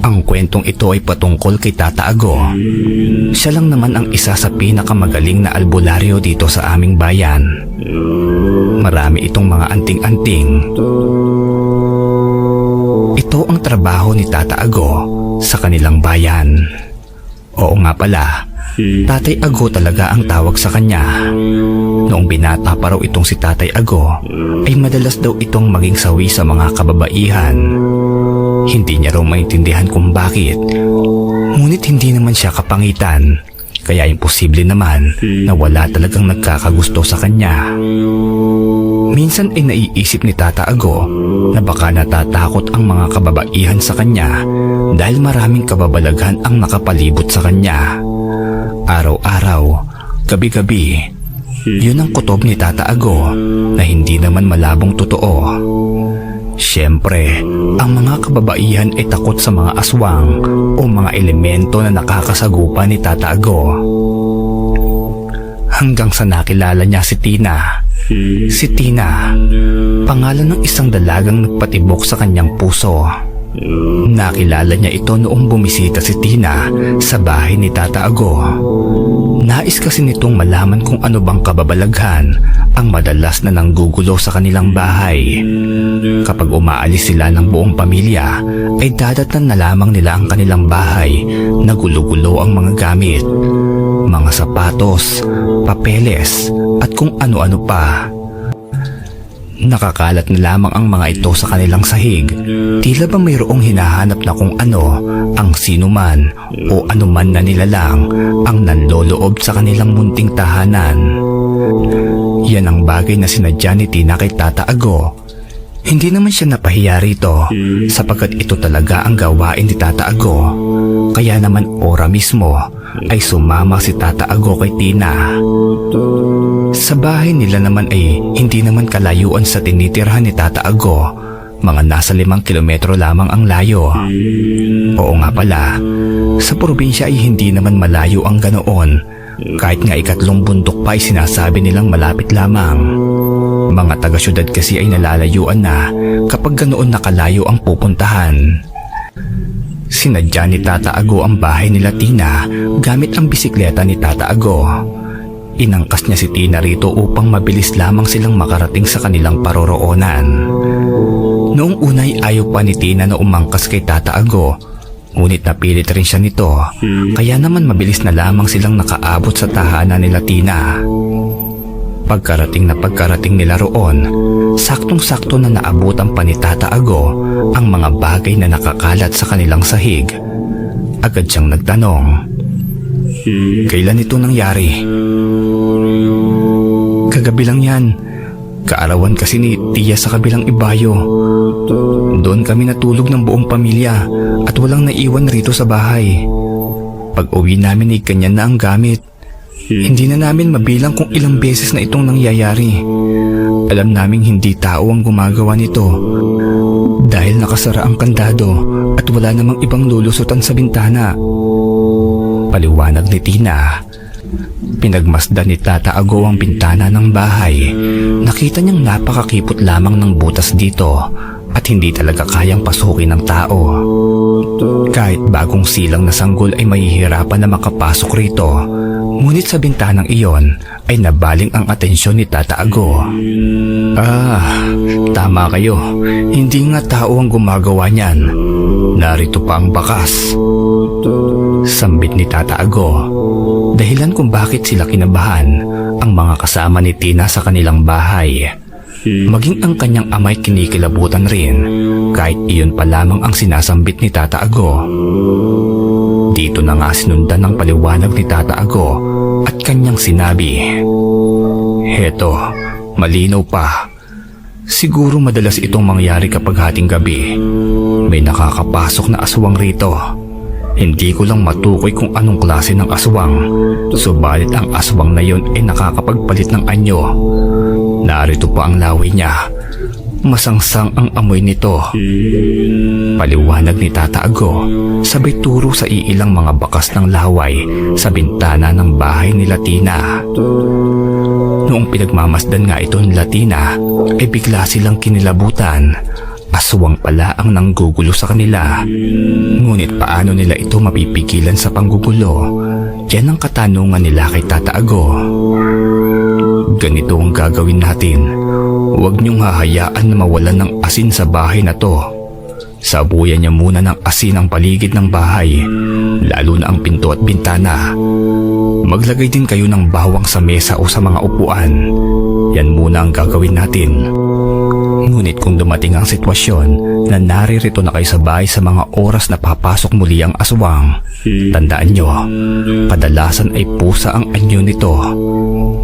Ang kwentong ito ay patungkol kay Tata Ago. Siya lang naman ang isa sa pinakamagaling na albularyo dito sa aming bayan. Marami itong mga anting-anting. Ito ang trabaho ni Tata Ago sa kanilang bayan. Oo nga pala, Tatay Ago talaga ang tawag sa kanya. Noong binata pa raw itong si Tatay Ago, ay madalas daw itong maging sawi sa mga kababaihan. Hindi niya raw maintindihan kung bakit. Ngunit hindi naman siya kapangitan, kaya imposible naman na wala talagang nagkakagusto sa kanya. Minsan ay naiisip ni Tata Ago na baka natatakot ang mga kababaihan sa kanya dahil maraming kababalaghan ang nakapalibot sa kanya. Araw-araw, gabi-gabi, yun ang kutob ni Tata Ago na hindi naman malabong totoo. Siyempre, ang mga kababaihan ay takot sa mga aswang o mga elemento na nakakasagupa ni Tata Ago. Hanggang sa nakilala niya si Tina. Si Tina, pangalan ng isang dalagang nagpatibok sa kanyang puso. Nakilala niya ito noong bumisita si Tina sa bahay ni Tata Ago. Nais kasi nitong malaman kung ano bang kababalaghan ang madalas na nanggugulo sa kanilang bahay. Kapag umaalis sila ng buong pamilya, ay dadatnan na lamang nila ang kanilang bahay na gulo-gulo ang mga gamit, mga sapatos, papeles at kung ano-ano pa. Nakakalat na lamang ang mga ito sa kanilang sahig. Tila ba mayroong hinahanap na kung ano ang sinuman o anuman na nilalang ang nanloloob sa kanilang munting tahanan. Yan ang bagay na sinadya ni Tina kay Tata Ago. Hindi naman siya napahiya rito sapagkat ito talaga ang gawain ni Tata Ago. Kaya naman ora mismo ay sumama si Tata Ago kay Tina. Sa bahay nila naman ay hindi naman kalayuan sa tinitirhan ni Tata Ago. Mga nasa 5 kilometro lamang ang layo. Oo nga pala, sa probinsya ay hindi naman malayo ang ganoon. Kahit nga 3 bundok pa ay sinasabi nilang malapit lamang. Mga taga-syudad kasi ay nalalayuan na kapag ganoon nakalayo ang pupuntahan. Sinadya ni Tata Ago ang bahay nila Tina gamit ang bisikleta ni Tata Ago. Inangkas niya si Tina rito upang mabilis lamang silang makarating sa kanilang paroroonan. Noong unay ayaw pa ni Tina na umangkas kay Tata Ago, ngunit napilit rin siya nito, kaya naman mabilis na lamang silang nakaabot sa tahanan nila Tina. Pagkarating nila roon, saktong-sakto na naabutan pa ni Tata Ago ang mga bagay na nakakalat sa kanilang sahig. Agad siyang nagtanong, "Kailan ito nangyari?" "Kagabi lang yan. Kaarawan kasi ni Tia sa kabilang ibayo. Doon kami natulog ng buong pamilya at walang naiwan rito sa bahay. Pag uwi namin ay ganyan na ang gamit. Hindi na namin mabilang kung ilang beses na itong nangyayari. Alam naming hindi tao ang gumagawa nito dahil nakasara ang kandado at wala namang ibang lulusutan sa bintana." Paliwanag ni Tina. Pinagmasdan ni Tata Ago ang bintana ng bahay. Nakita niyang napakakipot lamang ng butas dito at hindi talaga kayang pasukin ng tao. Kahit bagong silang na sanggol ay mahihirapan na makapasok rito. Ngunit sa bintanang iyon ay nabaling ang atensyon ni Tata Ago. Tama kayo. Hindi nga tao ang gumagawa niyan. Narito pa ang bakas." Sambit ni Tata Ago. Dahilan kung bakit sila kinabahan ang mga kasama ni Tina sa kanilang bahay. Maging ang kanyang amay kinikilabutan rin kahit iyon pa lamang ang sinasambit ni Tata Ago. Dito na nga sinundan ng paliwanag ni Tata Ago at kanyang sinabi, "Heto, malinaw pa. Siguro madalas itong mangyari kapag hating gabi. May nakakapasok na aswang rito. Hindi ko lang matukoy kung anong klase ng aswang, subalit ang aswang na yon ay nakakapagpalit ng anyo. Narito pa ang laway niya. Masangsang ang amoy nito." Paliwanag ni Tata Ago, sabay turo sa iilang mga bakas ng laway sa bintana ng bahay nila Tina. Noong pinagmamasdan nga ito nila Tina, ay bigla silang kinilabutan. aswang pala ang nanggugulo sa kanila. Ngunit paano nila ito mapipigilan sa panggugulo? Yan ang katanungan nila kay Tata Ago. Ganito ang gagawin natin. Huwag niyong hahayaan na mawalan ng asin sa bahay na to. Sabuyan niya muna ng asin ang paligid ng bahay, lalo na ang pinto at bintana. Maglagay din kayo ng bawang sa mesa o sa mga upuan. Yan muna ang gagawin natin. Ngunit kung dumating ang sitwasyon na naririto na kayo sa bahay sa mga oras na papasok muli ang aswang, tandaan nyo, kadalasan ay pusa ang anyo nito.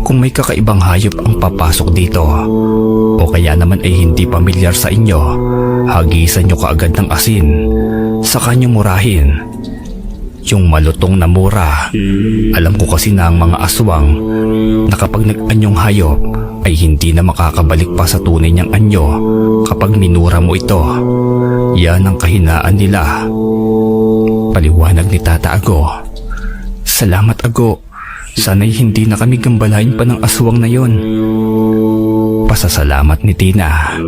Kung may kakaibang hayop ang papasok dito, o kaya naman ay hindi pamilyar sa inyo, hagisan nyo kaagad ng asin, saka nyo murahin. Yung malutong na mura. Alam ko kasi na ang mga aswang na kapag nag-anyong hayop ay hindi na makakabalik pa sa tunay niyang anyo kapag minura mo ito. Yan ang kahinaan nila. Paliwanag ni Tata Ago. Salamat Ago. Sana'y hindi na kami gambalain pa ng aswang na yon. Pasasalamat ni Tina.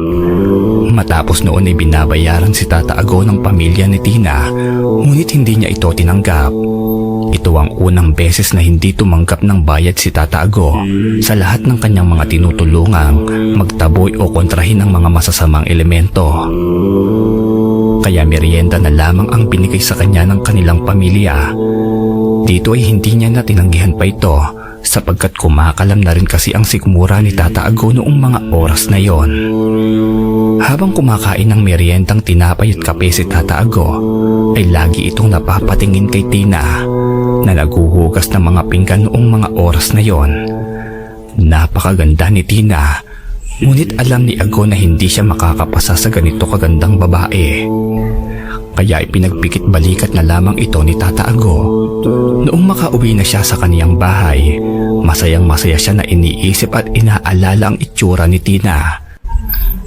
Matapos noon ay binabayaran si Tata Ago ng pamilya ni Tina, ngunit hindi niya ito tinanggap. Ito ang unang beses na hindi tumanggap ng bayad si Tata Ago sa lahat ng kanyang mga tinutulungang magtaboy o kontrahin ang mga masasamang elemento. Kaya merienda na lamang ang binigay sa kanya ng kanilang pamilya. Dito ay hindi niya na tinanggihan pa ito sapagkat kumakalam na rin kasi ang sikmura ni Tata Ago noong mga oras na yon. Habang kumakain ng meriendang tinapay at kape si Tata Ago, ay lagi itong napapatingin kay Tina na naguhugas ng mga pinggan noong mga oras na yon. Napakaganda ni Tina, ngunit alam ni Ago na hindi siya makakapasa sa ganito kagandang babae. Kaya ipinagpikit balikat na lamang ito ni Tata Ago. Noong makauwi na siya sa kaniyang bahay, masayang masaya siya na iniisip at inaalala ang itsura ni Tina.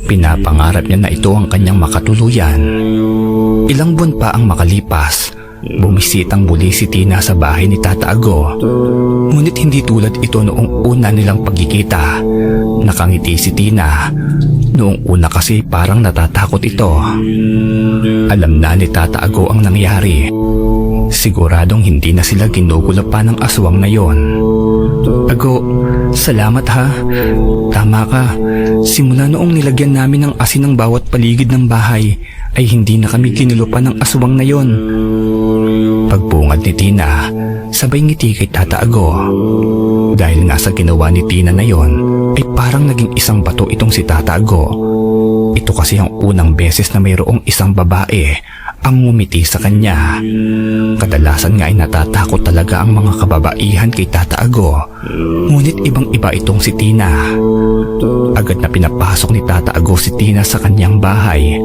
Pinapangarap niya na ito ang kanyang makatuluyan. Ilang buwan pa ang makalipas, bumisitang muli si Tina sa bahay ni Tata Ago. Ngunit hindi tulad ito noong una nilang pagkikita. Nakangiti si Tina. Noong una kasi parang natatakot ito. Alam na ni Tata Ago ang nangyari. Siguradong hindi na sila ginugulo pa ng aswang na yon. Ago, salamat ha. Tama ka. Simula noong nilagyan namin ng asin ng bawat paligid ng bahay, ay hindi na kami ginulo pa ng aswang na yon. Pagbungad ni Tina, sabay ngiti kay Tata Ago. Dahil nga sa ginawa ni Tina na yon, ay parang naging isang bato itong si Tata Ago. Ito kasi ang unang beses na mayroong isang babae ang ngumiti sa kanya. Kadalasan nga ay natatakot talaga ang mga kababaihan kay Tata Ago. Ngunit ibang-iba itong si Tina. Agad na pinapasok ni Tata Ago si Tina sa kanyang bahay.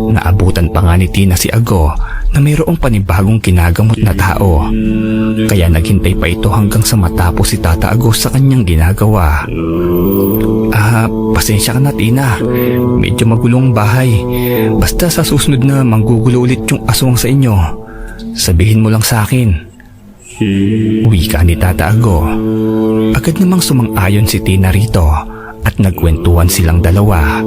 Naabutan pa nga ni Tina si Ago na mayroong panibagong kinagamot na tao. Kaya naghintay pa ito hanggang sa matapos si Tata Ago sa kanyang ginagawa. Pasensya ka na Tina. Medyo magulong bahay. Basta sa susunod na manggugulo ulit yung aswang sa inyo, sabihin mo lang sa akin. Wika ni Tata Ago. Agad namang sumang-ayon si Tina rito at nagkwentuhan silang dalawa.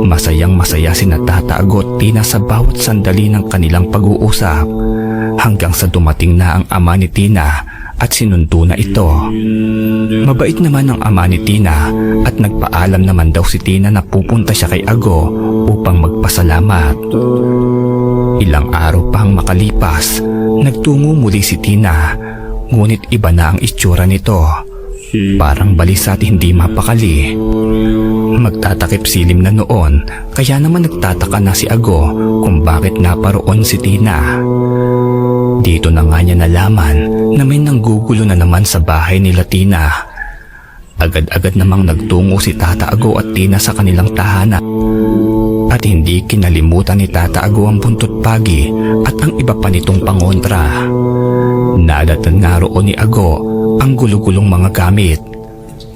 Masayang masaya sina Tata Ago at Tina sa bawat sandali ng kanilang pag-uusap hanggang sa dumating na ang ama ni Tina at sinundo na ito. Mabait naman ang ama ni Tina at nagpaalam naman daw si Tina na pupunta siya kay Ago upang magpasalamat. Ilang araw pang makalipas, nagtungo muli si Tina, ngunit iba na ang itsura nito. Parang balisa at hindi mapakali. Magtatakip silim na noon, kaya naman nagtataka na si Ago kung bakit naparoon si Tina. Dito na nga niya nalaman na may nanggugulo na naman sa bahay nila Tina. Agad-agad namang nagtungo si Tata Ago at Tina sa kanilang tahanan. At hindi kinalimutan ni Tata Ago ang buntot pagi at ang iba pa nitong pangontra. Nadatan nga roon ni Ago ang gulugulong mga gamit.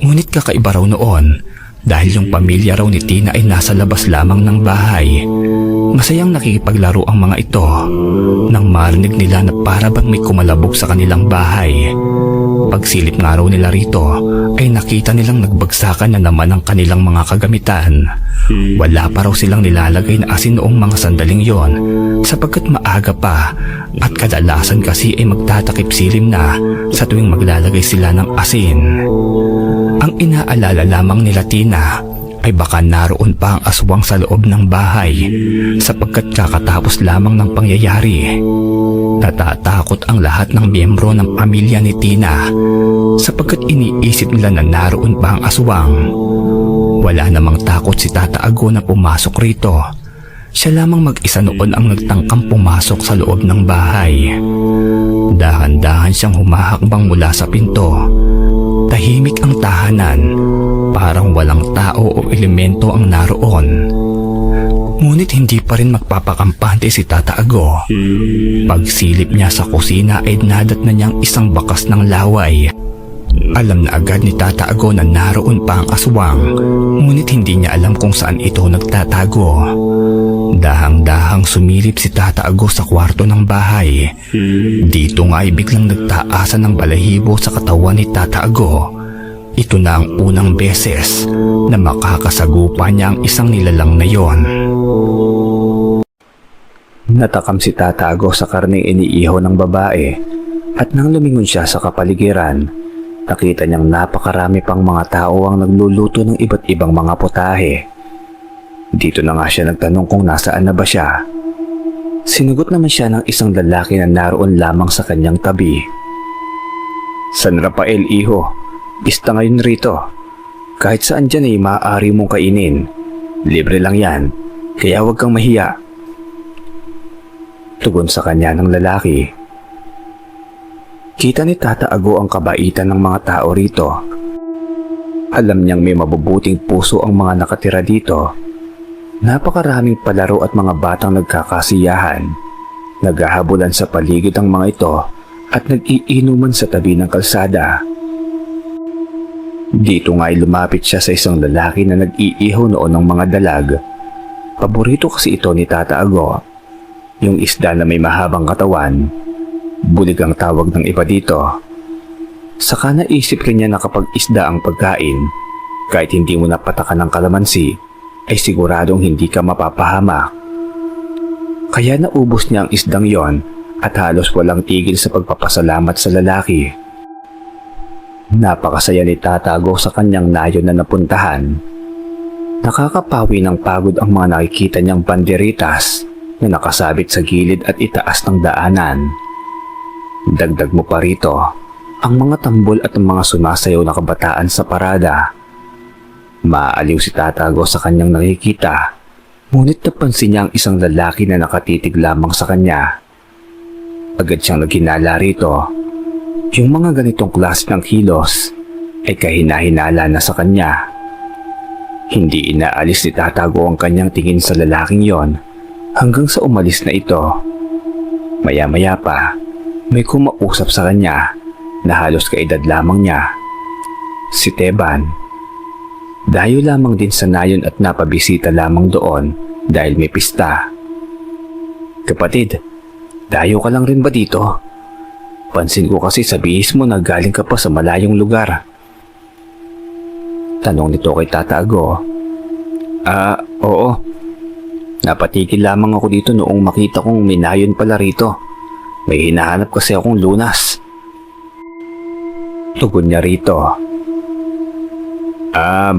Ngunit kakaiba raw noon dahil yung pamilya raw ni Tina ay nasa labas lamang ng bahay. Masayang nakikipaglaro ang mga ito nang marinig nila na para bang may kumalabog sa kanilang bahay. Pagsilip nga raw nila rito ay nakita nilang nagbagsakan na naman ang kanilang mga kagamitan. Wala pa raw silang nilalagay na asin noong mga sandaling yon sapagkat maaga pa at kadalasan kasi ay magtatakip silim na sa tuwing maglalagay sila ng asin. Ang inaalala lamang nila Tina ay baka naroon pa ang aswang sa loob ng bahay sapagkat kakatapos lamang ng pangyayari. Natatakot ang lahat ng miyembro ng pamilya ni Tina sapagkat iniisip nila na naroon pa ang aswang. Wala namang takot si Tata Ago na pumasok rito. Siya lamang mag-isa noon ang nagtangkang pumasok sa loob ng bahay. Dahan-dahan siyang humahakbang mula sa pinto. Tahimik ang tahanan, parang walang tao o elemento ang naroon. Ngunit hindi pa rin magpapakampante si Tata Ago. Pagsilip niya sa kusina ay nadat na niyang isang bakas ng laway. Alam na agad ni Tata Ago na naroon pa ang aswang, ngunit hindi niya alam kung saan ito nagtatago. Dahang-dahang sumilip si Tata Ago sa kwarto ng bahay. Dito nga ay biglang nagtaasan ng balahibo sa katawan ni Tata Ago. Ito na ang unang beses na makakasagupa niya ang isang nilalang na yon. Natakam si Tata Ago sa karneng iniihaw ng babae at nang lumingon siya sa kapaligiran, nakita niyang napakarami pang mga tao ang nagluluto ng iba't ibang mga putahe. Dito na nga siya nagtanong kung nasaan na ba siya. Sinagot naman siya ng isang lalaki na naroon lamang sa kanyang tabi. San Rafael, iho, pista ngayon rito. Kahit saan dyan ay maaari mong kainin. Libre lang yan, kaya huwag kang mahiya. Tugon sa kanya ng lalaki. Kita ni Tata Ago ang kabaitan ng mga tao rito. Alam niyang may mabubuting puso ang mga nakatira dito. Napakaraming palaro at mga batang nagkakasiyahan. Naghahabulan sa paligid ang mga ito at nag-iinuman sa tabi ng kalsada. Dito nga ay lumapit siya sa isang lalaki na nag-iihaw noon ng mga dalag. Paborito kasi ito ni Tata Ago. Yung isda na may mahabang katawan. Bulig ang tawag ng iba dito. Saka naisip rin niya na kapag isda ang pagkain, kahit hindi mo napatakan ng kalamansi, ay siguradong hindi ka mapapahamak. Kaya naubos niya ang isdang yon at halos walang tigil sa pagpapasalamat sa lalaki. Napakasaya ni Tata Ago sa kanyang nayon na napuntahan. Nakakapawi ng pagod ang mga nakikita niyang banderitas na nakasabit sa gilid at itaas ng daanan. Dagdag mo pa rito ang mga tambol at ang mga sumasayaw na kabataan sa parada. Maaaliw si Tata Ago sa kanyang nakikita, ngunit napansin niya ang isang lalaki na nakatitig lamang sa kanya. Agad siyang naghinala rito. Yung mga ganitong klase ng kilos ay kahina-hinala na sa kanya. Hindi inaalis ni Tata Ago ang kanyang tingin sa lalaking yon hanggang sa umalis na ito. Maya-maya pa, may kumausap sa kanya na halos kaedad lamang niya. Si Teban. Dayo lamang din sa nayon at napabisita lamang doon dahil may pista. Kapatid, dayo ka lang rin ba dito? Pansin ko kasi sa bihis mo na galing ka pa sa malayong lugar. Tanong nito kay Tata Ago. Oo. Napatigil lamang ako dito noong makita kong may nayon pala rito. May hinahanap kasi akong lunas. Tugon niya rito.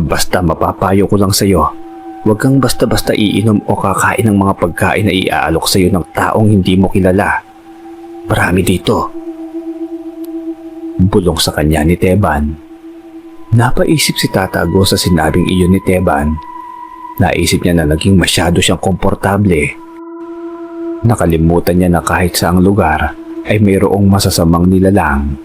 Basta mapapayo ko lang sa'yo. Huwag kang basta-basta iinom o kakain ng mga pagkain na iaalok sa'yo ng taong hindi mo kilala. Marami dito. Bulong sa kanya ni Teban. Napaisip si Tata Ago sa sinabing iyon ni Teban. Naisip niya na naging masyado siyang komportable. Nakalimutan niya na kahit saang lugar ay mayroong masasamang nilalang.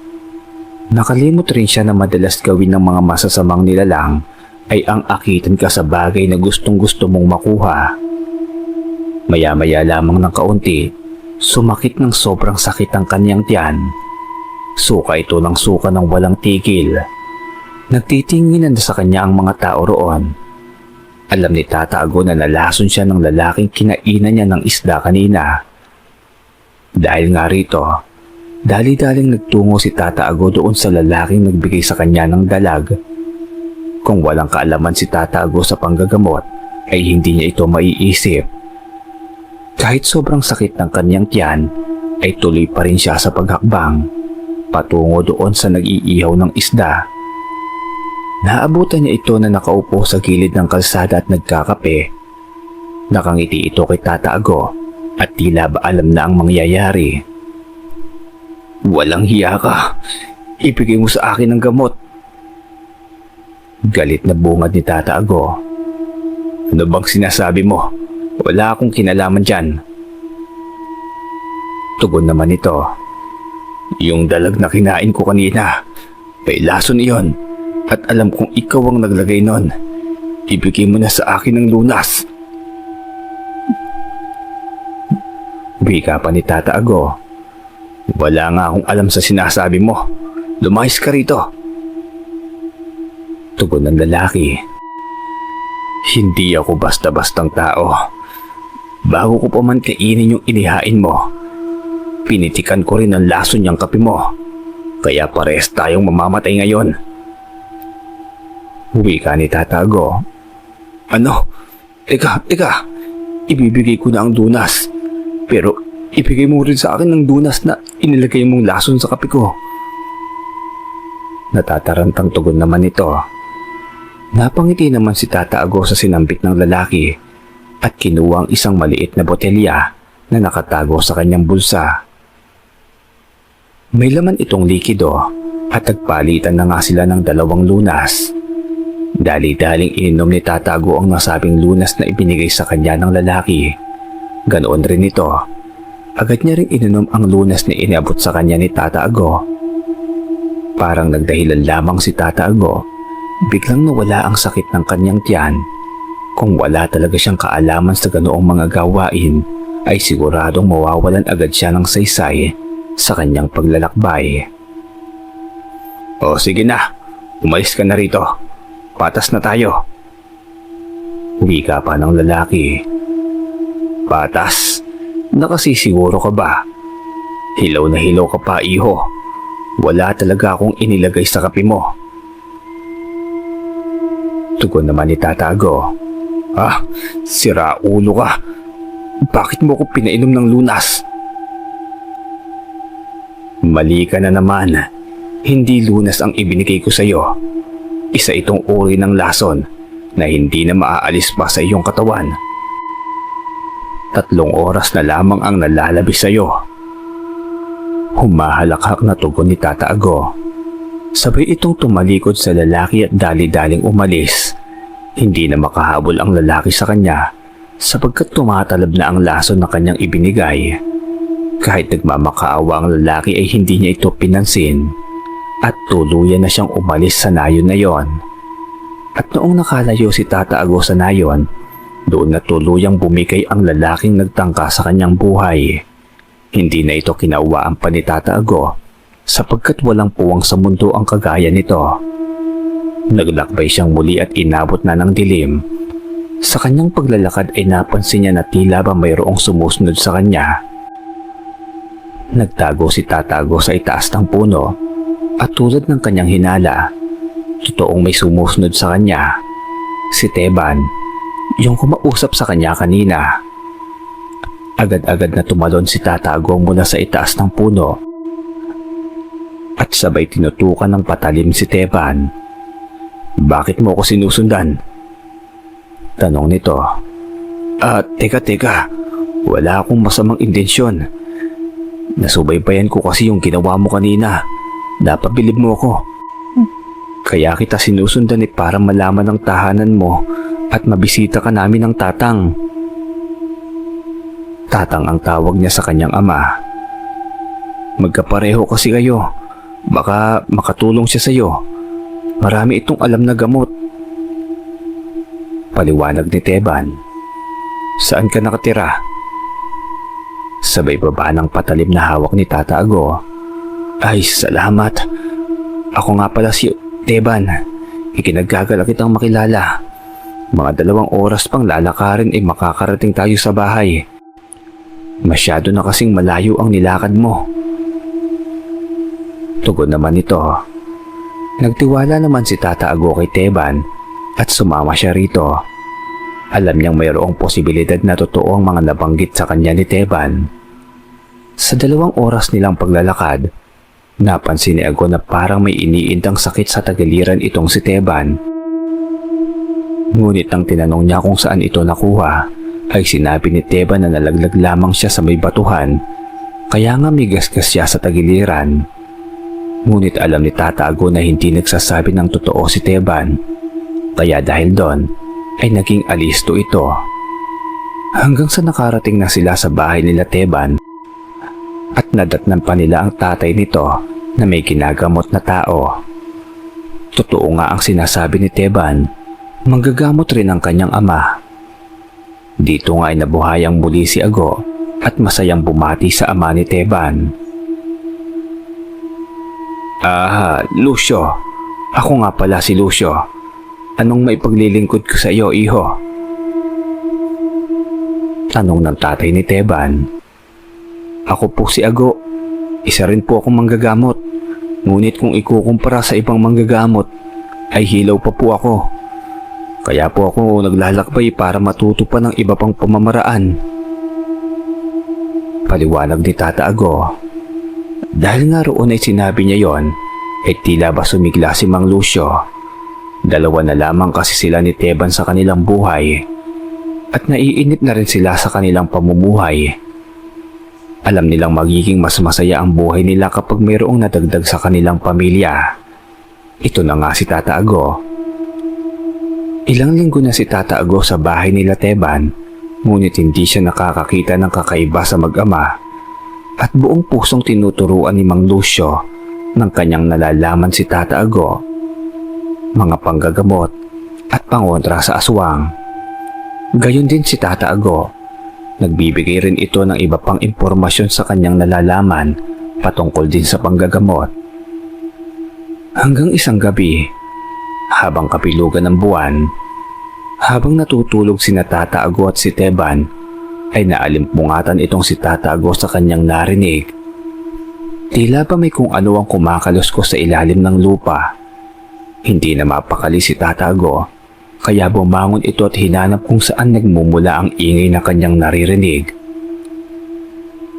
Nakalimot rin siya na madalas gawin ng mga masasamang nilalang ay ang akitan ka sa bagay na gustong-gusto mong makuha. Maya-maya lamang ng kaunti, sumakit ng sobrang sakit ang kanyang tiyan. Suka ito ng suka ng walang tigil. Nagtitinginan na sa kanya ang mga tao roon. Alam ni Tata Ago na nalason siya ng lalaking kinainan niya ng isda kanina. Dahil nga rito, Dali-daling nagtungo si Tata Ago doon sa lalaking nagbigay sa kanya ng dalag. Kung walang kaalaman si Tata Ago sa panggagamot, ay hindi niya ito maiisip. Kahit sobrang sakit ng kanyang tiyan, ay tuloy pa rin siya sa paghakbang, patungo doon sa nag-iihaw ng isda. Naabutan niya ito na nakaupo sa gilid ng kalsada at nagkakape. Nakangiti ito kay Tata Ago at tila ba alam na ang mangyayari. Walang hiya ka. Ibigay mo sa akin ang gamot. Galit na bungad ni Tata Ago. Ano bang sinasabi mo? Wala akong kinalaman dyan. Tugon naman ito. Yung dalag na kinain ko kanina, may lason iyon. At alam kong ikaw ang naglagay nun. Ibigay mo na sa akin ang lunas. Wika pa ni Tata Ago. Wala nga akong alam sa sinasabi mo. Lumayas ka rito. Tugon ng lalaki. Hindi ako basta-bastang tao. Bago ko pa man kainin yung inihain mo, pinitikan ko rin ang lason niyang kape mo. Kaya pares tayong mamamatay ngayon. Wika ni Tata Ago. Ano? Teka. Ibibigay ko na ang dunas. Pero ibigay mo rin sa akin ng dunas na inilagay mong lason sa kape ko. Natatarantang tugon naman ito. Napangiti naman si Tata Ago sa sinambit ng lalaki at kinuha ang isang maliit na botelya na nakatago sa kanyang bulsa. May laman itong likido at nagpalitan na nga sila ng 2 lunas. Dali-daling ininom ni Tata Ago ang nasabing lunas na ibinigay sa kanya ng lalaki. Ganoon rin ito. Agad niya ring ininom ang lunas na inabot sa kanya ni Tata Ago. Parang nagdahilan lamang si Tata Ago, biglang nawala ang sakit ng kanyang tiyan. Kung wala talaga siyang kaalaman sa ganoong mga gawain, ay siguradong mawawalan agad siya ng saysay sa kanyang paglalakbay. O sige na, umalis ka na rito. Patas na tayo. Wika pa ng lalaki. Patas? Nakasisiguro ka ba? Hilaw na hilaw ka pa, iho. Wala talaga akong inilagay sa kape mo. Tugon naman ni Tata Ago. Sira ulo ka. Bakit mo ko pinainom ng lunas? Mali ka na naman. Hindi lunas ang ibinigay ko sa iyo. Isa itong uri ng lason na hindi na maaalis pa sa iyong katawan. 3 oras na lamang ang nalalabi sa iyo. Humahalakhak na tugon ni Tata Ago. Sabay itong tumalikod sa lalaki at dali-daling umalis. Hindi na makahabol ang lalaki sa kanya sapagkat tumatalab na ang lason na kanyang ibinigay. Kahit nagmamakaawa ang lalaki ay hindi niya ito pinansin at tuluyan na siyang umalis sa nayon na yon. At noong nakalayo si Tata Ago sa nayon, doon na tuluyang bumigay ang lalaking nagtangka sa kanyang buhay. Hindi na ito kinawaan pa ni Tata Ago sapagkat walang puwang sa mundo ang kagaya nito. Naglakbay siyang muli at inabot na ng dilim. Sa kanyang paglalakad ay napansin niya na tila ba mayroong sumusunod sa kanya. Nagtago si Tata Ago sa itaas ng puno at tulad ng kanyang hinala, totoong may sumusunod sa kanya. Si Teban, yung kumausap sa kanya kanina. Agad-agad na tumalon si Tata Ago mula sa itaas ng puno at sabay tinutukan ng patalim si Teban. Bakit mo ako sinusundan? Tanong nito. Teka. Wala akong masamang intensyon. Nasubaybayan ko kasi yung ginawa mo kanina. Napabilib mo ako. Kaya kita sinusundan para malaman ang tahanan mo at mabisita ka namin ng Tatang. Tatang ang tawag niya sa kanyang ama. Magkapareho kasi kayo. Baka makatulong siya sa iyo. Marami itong alam na gamot. Paliwanag ni Teban. Saan ka nakatira? Sabay baba ng patalim na hawak ni Tata Ago. Ay, salamat. Ako nga pala si Teban. Ikinagagala kitang makilala. Mga 2 oras pang lalakarin ay makakarating tayo sa bahay. Masyado na kasing malayo ang nilakad mo. Tugon naman ito. Nagtiwala naman si Tata Ago kay Teban at sumama siya rito. Alam niyang mayroong posibilidad na totoo ang mga nabanggit sa kanya ni Teban. Sa 2 oras nilang paglalakad, napansin ni Ago na parang may iniintang sakit sa tagiliran itong si Teban. Ngunit nang tinanong niya kung saan ito nakuha, ay sinabi ni Teban na nalaglag lamang siya sa may batuhan, kaya nga may gasgas siya sa tagiliran. Ngunit alam ni Tata Ago na hindi nagsasabi ng totoo si Teban, kaya dahil doon ay naging alisto ito. Hanggang sa nakarating na sila sa bahay nila Teban at nadatnan pa nila ang tatay nito na may ginagamot na tao. Totoo nga ang sinasabi ni Teban, manggagamot rin ang kanyang ama. Dito nga ay nabuhayang muli si Ago at masayang bumati sa ama ni Teban. Lucio. Ako nga pala si Lucio. Anong may paglilingkod ko sa iyo, iho? Tanong ng tatay ni Teban. Ako po si Ago. Isa rin po akong manggagamot. Ngunit kung ikukumpara sa ibang manggagamot, ay hilaw pa po ako. Kaya po ako naglalakbay para matuto pa ng iba pang pamamaraan. Paliwanag ni Tata Ago. Dahil nga roon ay sinabi niya yon, ay tila ba sumigla si Mang Lucio. 2 na lamang kasi sila ni Teban sa kanilang buhay at naiinip na rin sila sa kanilang pamumuhay. Alam nilang magiging mas masaya ang buhay nila kapag mayroong nadagdag sa kanilang pamilya. Ito na nga si Tata Ago. Ilang linggo na si Tata Ago sa bahay nila Teban, ngunit hindi siya nakakakita ng kakaiba sa mag-ama at buong pusong tinuturuan ni Mang Lucio ng kanyang nalalaman si Tata Ago, mga panggagamot at pangontra sa aswang. Gayon din si Tata Ago, nagbibigay rin ito ng iba pang impormasyon sa kanyang nalalaman patungkol din sa panggagamot. Hanggang isang gabi, habang kapilugan ng buwan, habang natutulog sina Tata Ago at si Teban, ay naalimpungatan itong si Tata Ago sa kanyang narinig. Tila ba may kung ano ang kumakaluskos sa ilalim ng lupa. Hindi na mapakali si Tata Ago, kaya bumangon ito at hinanap kung saan nagmumula ang ingay na kanyang naririnig.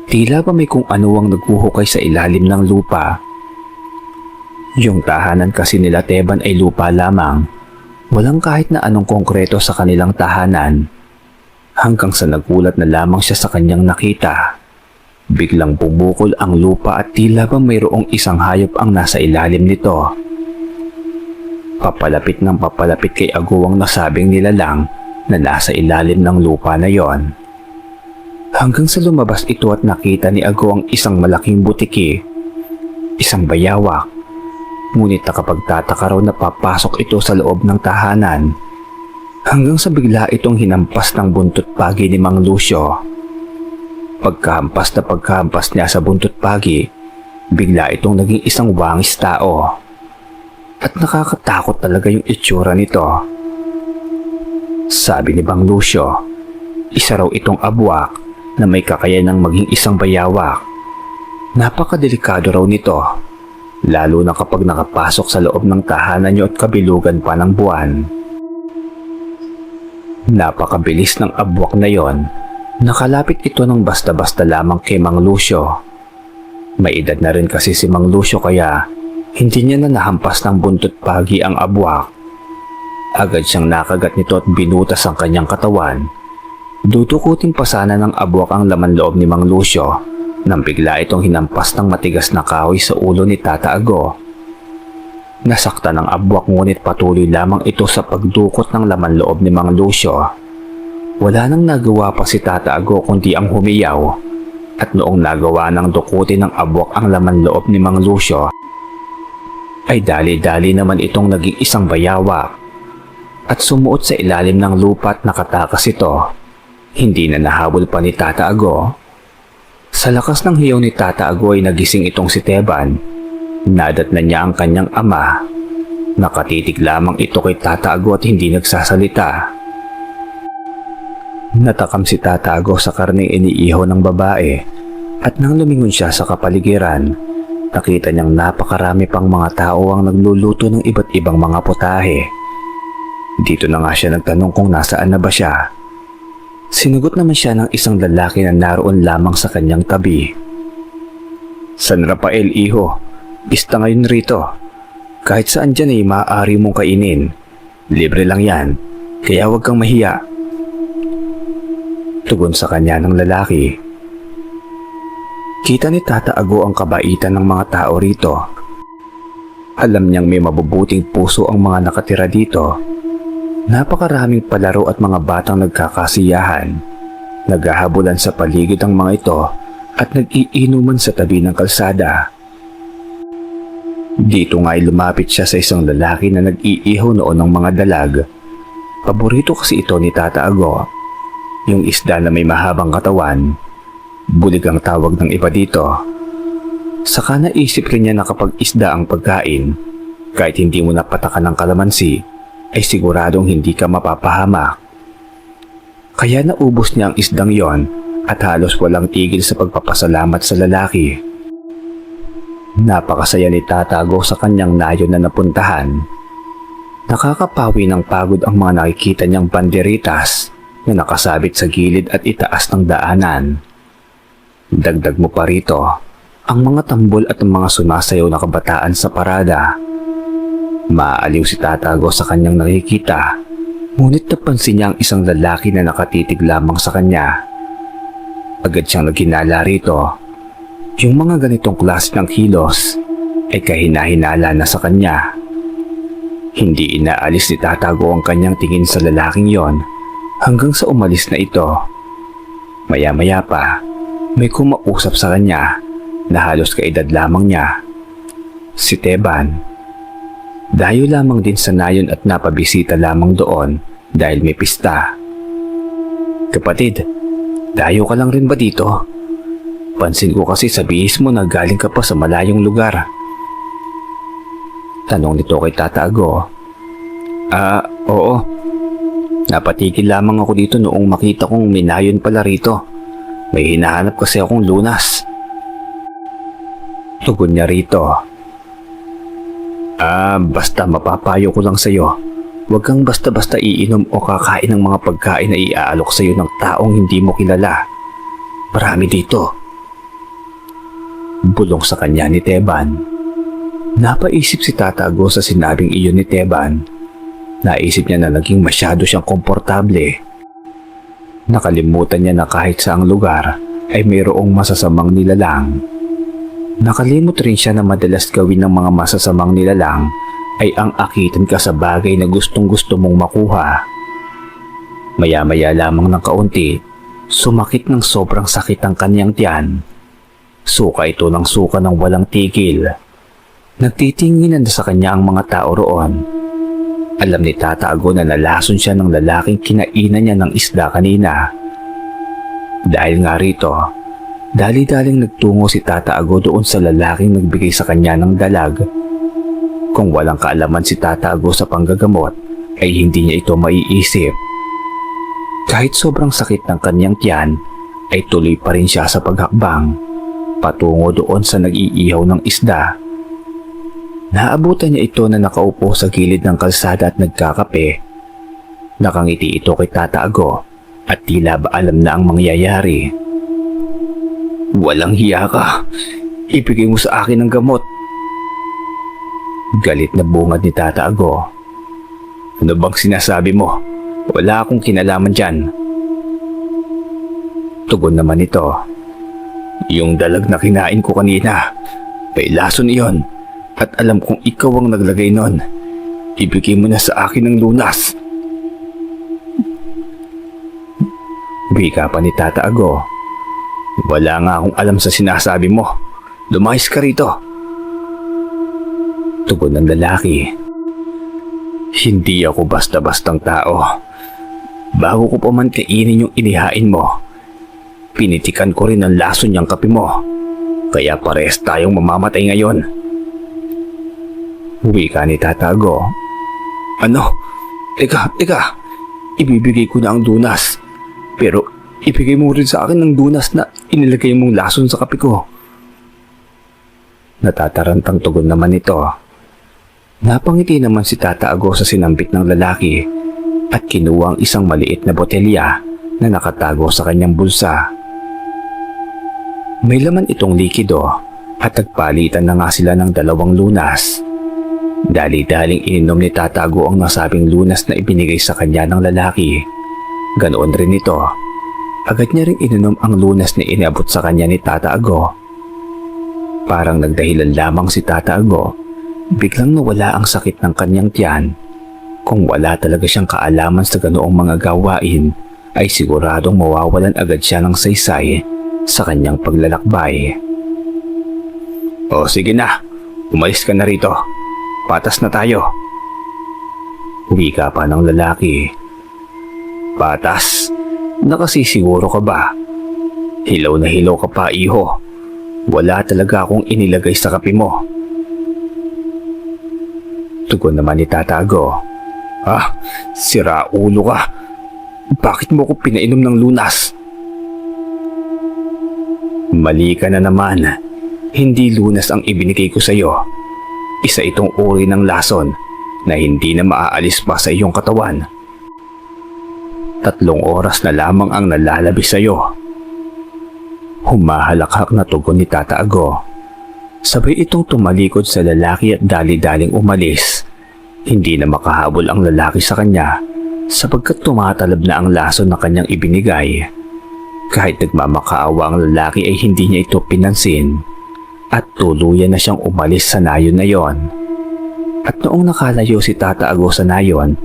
Tila ba may kung ano ang naghuhukay sa ilalim ng lupa. Yung tahanan kasi nila Teban ay lupa lamang, walang kahit na anong konkreto sa kanilang tahanan. Hanggang sa nagulat na lamang siya sa kanyang nakita. Biglang bumukol ang lupa at tila ba mayroong isang hayop ang nasa ilalim nito. Papalapit ng papalapit kay Ago ang nasabing nilalang na nasa ilalim ng lupa na yon. Hanggang sa lumabas ito at nakita ni Ago ang isang malaking butiki, isang bayawak. Ngunit nakapagtataka raw na papasok ito sa loob ng tahanan. Hanggang sa bigla itong hinampas ng buntot pagi ni Mang Lucio. Pagkahampas niya sa buntot pagi, bigla itong naging isang wangis tao. At nakakatakot talaga yung itsura nito. Sabi ni Mang Lucio, isa raw itong abwak na may kakayanang maging isang bayawak. Napakadelikado raw nito, lalo na kapag nakapasok sa loob ng tahanan niyo at kabilugan pa ng buwan. Napakabilis ng abwak na yon. Nakalapit ito ng basta-basta lamang kay Mang Lucio. May edad na rin kasi si Mang Lucio kaya hindi niya na nahampas ng buntot pagi ang abwak. Agad siyang nakagat nito at binutas ang kanyang katawan. Dudukutin pa sana ng abwak ang laman loob ni Mang Lucio nang bigla itong hinampas ng matigas na kahoy sa ulo ni Tata Ago. Nasaktan ng abwak ngunit patuloy lamang ito sa pagdukot ng laman loob ni Mang Lucio. Wala nang nagawa pa si Tata Ago kundi ang humiyaw, at noong nagawa ng dukutin ng abwak ang laman loob ni Mang Lucio, ay dali-dali naman itong naging isang bayawak at sumuot sa ilalim ng lupa at nakatakas ito. Hindi na nahabol pa ni Tata Ago. Sa lakas ng hiyaw ni Tata Ago ay nagising itong si Teban. Nadatnan niya ang kanyang ama. Nakatitig lamang ito kay Tata Ago at hindi nagsasalita. Natakam si Tata Ago sa karneng iniiho ng babae at nang lumingon siya sa kapaligiran nakita niyang napakarami pang mga tao ang nagluluto ng iba't ibang mga putahe. Dito na nga siya nagtanong kung nasaan na ba siya. Sinagot naman siya ng isang lalaki na naroon lamang sa kanyang tabi. San Rafael, iho. Pista ngayon rito. Kahit saan dyan ay maaari mong kainin. Libre lang yan, kaya huwag kang mahiya. Tugon sa kanya ng lalaki. Kita ni Tata Ago ang kabaitan ng mga tao rito. Alam niyang may mabubuting puso ang mga nakatira dito. Napakaraming palaro at mga batang nagkakasiyahan. Naghahabulan sa paligid ang mga ito at nag-iinuman sa tabi ng kalsada. Dito nga ay lumapit siya sa isang lalaki na nag-iihaw noon ng mga dalag. Paborito kasi ito ni Tata Ago. Yung isda na may mahabang katawan. Bulig ang tawag ng iba dito. Saka naisip rin niya na kapag isda ang pagkain, kahit hindi mo napatakan ng kalamansi, ay siguradong hindi ka mapapahamak. Kaya naubos niya ang isdang yon at halos walang tigil sa pagpapasalamat sa lalaki. Napakasaya ni Tata Ago sa kanyang nayon na napuntahan. Nakakapawi ng pagod ang mga nakikita niyang banderitas na nakasabit sa gilid at itaas ng daanan. Dagdag mo pa rito ang mga tambol at ang mga sumasayaw na kabataan sa parada. Maaaliw si Tata Ago sa kanyang nakikita, ngunit napansin niya ang isang lalaki na nakatitig lamang sa kanya. Agad siyang naghinala rito. Yung mga ganitong klase ng kilos ay kahina-hinala na sa kanya. Hindi inaalis ni Tata Ago ang kanyang tingin sa lalaking yon hanggang sa umalis na ito. Maya-maya pa, may kumausap sa kanya na halos kaedad lamang niya. Si Teban. Dayo lamang din sa nayon at napabisita lamang doon dahil may pista. Kapatid, dayo ka lang rin ba dito? Pansin ko kasi sa bihis mo na galing ka pa sa malayong lugar. Tanong nito kay Tata Ago. Oo. Napatigil lamang ako dito noong makita kong may nayon pala rito. May hinahanap kasi akong lunas. Tugon niya rito. Basta mapapayo ko lang sa'yo. Huwag kang basta-basta iinom o kakain ng mga pagkain na iaalok sa'yo ng taong hindi mo kilala. Marami dito. Bulong sa kanya ni Teban. Napaisip si Tata Ago sa sinabing iyon ni Teban. Naisip niya na naging masyado siyang komportable. Nakalimutan niya na kahit saang lugar ay mayroong masasamang nilalang. Nakalimot rin siya na madalas gawin ng mga masasamang nilalang ay ang akitan ka sa bagay na gustong-gusto mong makuha. Maya-maya lamang ng kaunti, sumakit ng sobrang sakit ang kanyang tiyan. Suka ito ng suka ng walang tigil. Nagtitinginan na sa kanya ang mga tao roon. Alam ni Tata Ago na nalason siya ng lalaking kinainan niya ng isda kanina. Dahil nga rito, dali-daling nagtungo si Tata Ago doon sa lalaking nagbigay sa kanya ng dalag. Kung walang kaalaman si Tata Ago sa panggagamot, ay hindi niya ito maiisip. Kahit sobrang sakit ng kanyang tiyan, ay tuloy pa rin siya sa paghakbang, patungo doon sa nag-iihaw ng isda. Naabutan niya ito na nakaupo sa gilid ng kalsada at nagkakape. Nakangiti ito kay Tata Ago at tila ba alam na ang mangyayari. Walang hiya ka. Ibigay mo sa akin ang gamot. Galit na bungad ni Tata Ago. Ano bang sinasabi mo? Wala akong kinalaman dyan. Tugon naman ito. Yung dalag na kinain ko kanina, may lason iyon. At alam kong ikaw ang naglagay nun. Ibigay mo na sa akin ang lunas. Wika pa ni Tata Ago. Wala nga akong alam sa sinasabi mo. Lumayas ka rito. Tugon ng lalaki. Hindi ako basta-bastang tao. Bago ko pa man kainin yung inihain mo, pinitikan ko rin ang lason niyang kape mo. Kaya parehas tayong mamamatay ngayon. Wika ni Tata Ago. Ano? Teka. Ibibigay ko na ang dunas. Pero ibigay mo rin sa akin ng dunas na inilagay mong lason sa kape ko. Natatarantang tugon naman ito. Napangiti naman si Tata Ago sa sinambit ng lalaki at kinuha ang isang maliit na botelya na nakatago sa kanyang bulsa. May laman itong likido at nagpalitan na nga sila ng 2 lunas. Dali-daling ininom ni Tata Ago ang nasabing lunas na ibinigay sa kanya ng lalaki. Ganoon rin ito. Agad niya ring ininom ang lunas na inabot sa kanya ni Tata Ago. Parang nagdahilan lamang si Tata Ago, biglang nawala ang sakit ng kanyang tiyan. Kung wala talaga siyang kaalaman sa ganoong mga gawain, ay siguradong mawawalan agad siya ng saysay sa kanyang paglalakbay. O sige na, umalis ka na rito. Patas na tayo. Wika pa ng lalaki. Patas? Nakasisiguro ka ba? Hilaw na hilaw ka pa, iho. Wala talaga akong inilagay sa kape mo. Tugon naman ni Tata Ago. Sira ulo ka. Bakit mo ko pinainom ng lunas? Mali ka na naman. Hindi lunas ang ibinigay ko sa iyo. Isa itong uri ng lason na hindi na maaalis pa sa iyong katawan. 3 oras na lamang ang nalalabi sa iyo. Humahalakhak na tugon ni Tata Ago. Sabay itong tumalikod sa lalaki at dali-daling umalis. Hindi na makahabol ang lalaki sa kanya sapagkat tumatalab na ang lason na kanyang ibinigay. Kahit nagmamakaawa ang lalaki ay hindi niya ito pinansin at tuluyan na siyang umalis sa nayon na yon. At noong nakalayo si Tata Ago sa nayon,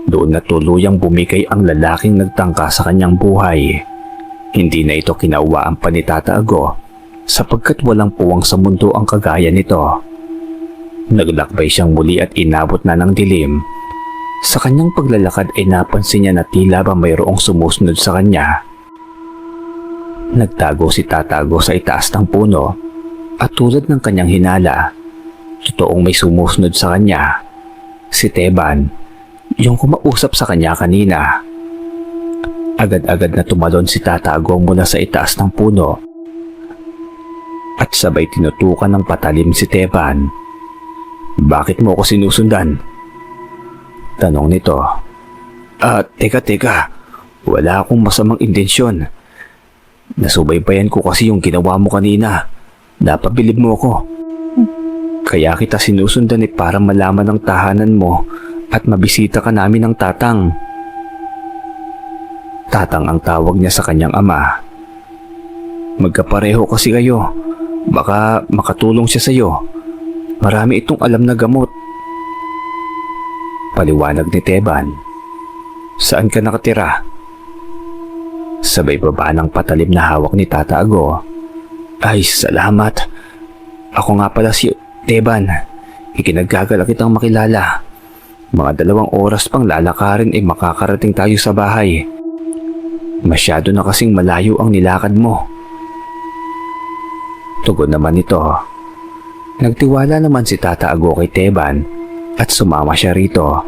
doon na tuluyang bumigay ang lalaking nagtangka sa kanyang buhay. Hindi na ito kinawaan pa ni Tata Ago sapagkat walang puwang sa mundo ang kagaya nito. Naglakbay siyang muli at inabot na ng dilim. Sa kanyang paglalakad ay napansin niya na tila ba mayroong sumusunod sa kanya. Nagtago si Tata Ago sa itaas ng puno at tulad ng kanyang hinala, totoong may sumusunod sa kanya. Si Teban, yung kumausap sa kanya kanina. Agad-agad na tumalon si Tata Ago mula sa itaas ng puno at sabay tinutukan ng patalim si Teban. Bakit mo ako sinusundan? Tanong nito. Teka. Wala akong masamang intensyon. Nasubaybayan ko kasi yung ginawa mo kanina. Napabilib mo ako. Kaya kita sinusundan para malaman ang tahanan mo at mabisita ka namin ng Tatang. Tatang ang tawag niya sa kanyang ama. Magkapareho kasi kayo. Baka makatulong siya sa iyo. Marami itong alam na gamot. Paliwanag ni Teban. Saan ka nakatira? Sabay baba ng patalim na hawak ni Tata Ago. Ay, salamat. Ako nga pala si Teban. Ikinagagala kitang makilala. Mga 2 oras pang lalakarin ay makakarating tayo sa bahay. Masyado na kasing malayo ang nilakad mo. Tugon naman ito. Nagtiwala naman si Tata Ago kay Teban at sumama siya rito.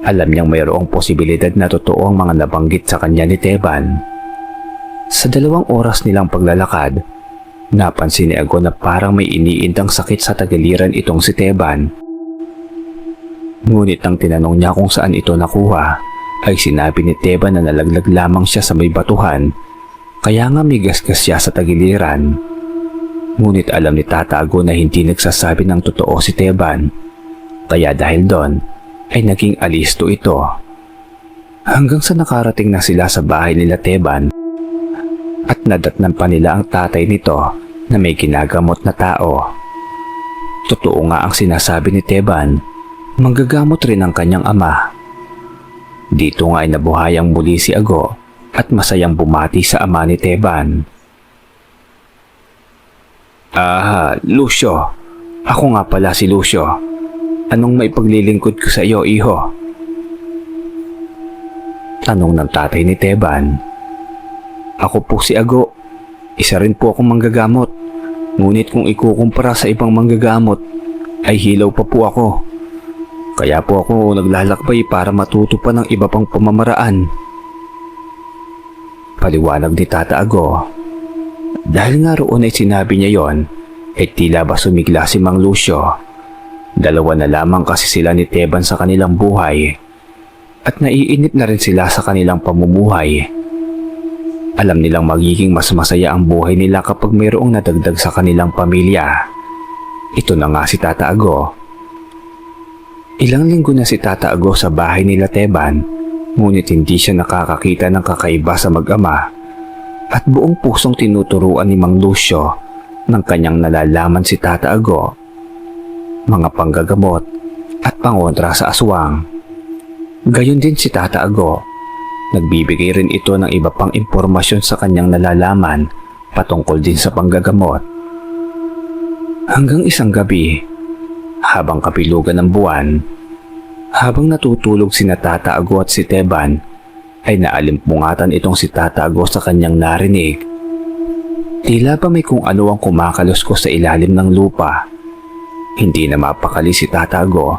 Alam niyang mayroong posibilidad na totoo ang mga nabanggit sa kanya ni Teban. Sa 2 oras nilang paglalakad, napansin ni Ago na parang may iniindang sakit sa tagiliran itong si Teban. Ngunit nang tinanong niya kung saan ito nakuha, ay sinabi ni Teban na nalaglag lamang siya sa may batuhan, kaya nga may gasgas siya sa tagiliran. Ngunit alam ni Tata Ago na hindi nagsasabi ng totoo si Teban, kaya dahil doon ay naging alisto ito. Hanggang sa nakarating na sila sa bahay nila Teban at nadatnan pa nila ang tatay nito na may ginagamot na tao. Totoo nga ang sinasabi ni Teban, manggagamot rin ang kanyang ama. Dito nga ay nabuhayang muli si Ago at masayang bumati sa ama ni Teban. Lucio. Ako nga pala si Lucio. Anong may paglilingkod ko sa iyo, iho? Tanong ng tatay ni Teban. Ako po si Ago. Isa rin po akong manggagamot. Ngunit kung ikukumpara sa ibang manggagamot, ay hilaw pa po ako. Kaya po ako naglalakbay para matuto pa ng iba pang pamamaraan. Paliwanag ni Tata Ago. Dahil nga roon ay sinabi niya yon, ay tila ba sumigla si Mang Lucio. Dalawa na lamang kasi sila ni Teban sa kanilang buhay at naiinip na rin sila sa kanilang pamumuhay. Alam nilang magiging mas masaya ang buhay nila kapag mayroong nadagdag sa kanilang pamilya. Ito na nga si Tata Ago. Ilang linggo na si Tata Ago sa bahay nila Teban, ngunit hindi siya nakakakita ng kakaiba sa mag-ama at buong pusong tinuturuan ni Mang Lucio ng kanyang nalalaman si Tata Ago, mga panggagamot at pangontra sa aswang. Gayon din si Tata Ago, nagbibigay rin ito ng iba pang impormasyon sa kanyang nalalaman patungkol din sa panggagamot. Hanggang isang gabi, habang kapilugan ng buwan, habang natutulog sina Tata Ago at si Teban, ay naalimpungatan itong si Tata Ago sa kanyang narinig. Tila ba may kung ano ang kumakaluskos sa ilalim ng lupa. Hindi na mapakali si Tata Ago,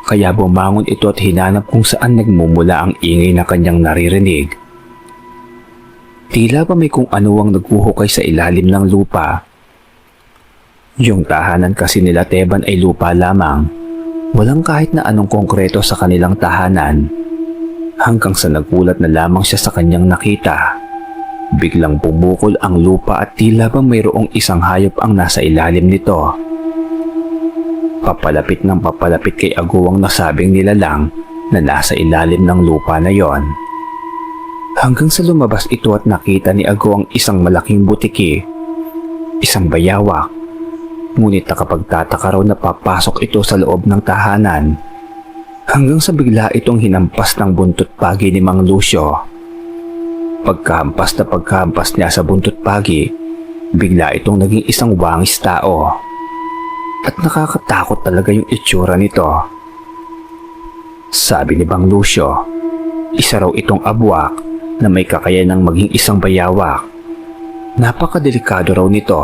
kaya bumangon ito at hinanap kung saan nagmumula ang ingay na kanyang naririnig. Tila ba may kung ano ang naghuhukay sa ilalim ng lupa. Yung tahanan kasi nila Teban ay lupa lamang. Walang kahit na anong konkreto sa kanilang tahanan. Hanggang sa nagulat na lamang siya sa kanyang nakita. Biglang bumukol ang lupa at tila ba mayroong isang hayop ang nasa ilalim nito. Papalapit ng papalapit kay Ago ang nasabing nilalang na nasa ilalim ng lupa na yon. Hanggang sa lumabas ito at nakita ni Ago ang isang malaking butiki, isang bayawak. Ngunit nakapagtataka raw na papasok ito sa loob ng tahanan hanggang sa bigla itong hinampas ng buntot pagi ni Mang Lucio. Pagkahampas niya sa buntot pagi, bigla itong naging isang wangis tao. At nakakatakot talaga yung itsura nito. Sabi ni Mang Lucio, isa raw itong abwak na may kakayanang maging isang bayawak. Napakadelikado raw nito,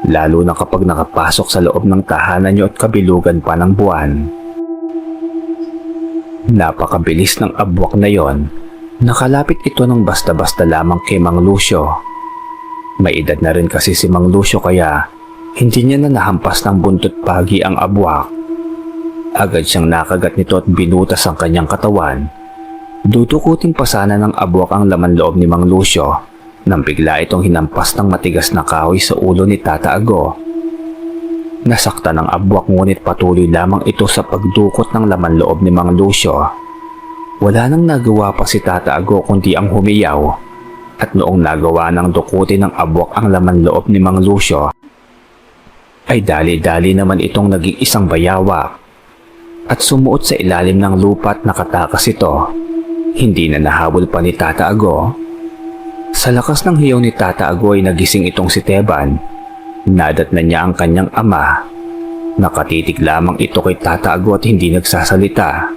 lalo na kapag nakapasok sa loob ng tahanan niyo at kabilugan pa ng buwan. Napakabilis ng abwak na yon. Nakalapit ito ng basta-basta lamang kay Mang Lucio. May edad na rin kasi si Mang Lucio kaya hindi niya na nahampas ng buntot pagi ang abwak. Agad siyang nakagat nito at binutas ang kanyang katawan. Dudukutin pa sana ng abwak ang laman loob ni Mang Lucio nang bigla itong hinampas ng matigas na kahoy sa ulo ni Tata Ago. Nasakta ng abwak ngunit patuloy lamang ito sa pagdukot ng laman loob ni Mang Lucio. Wala nang nagawa pa si Tata Ago kundi ang humiyaw, at noong nagawa ng dukutin ng abwak ang laman loob ni Mang Lucio, ay dali-dali naman itong naging isang bayawak at sumuot sa ilalim ng lupa at nakatakas ito. Hindi na nahabol pa ni Tata Ago. Sa lakas ng hiyaw ni Tata Ago ay nagising itong si Teban. Nadat na niya ang kanyang ama. Nakatitig lamang ito kay Tata Ago at hindi nagsasalita.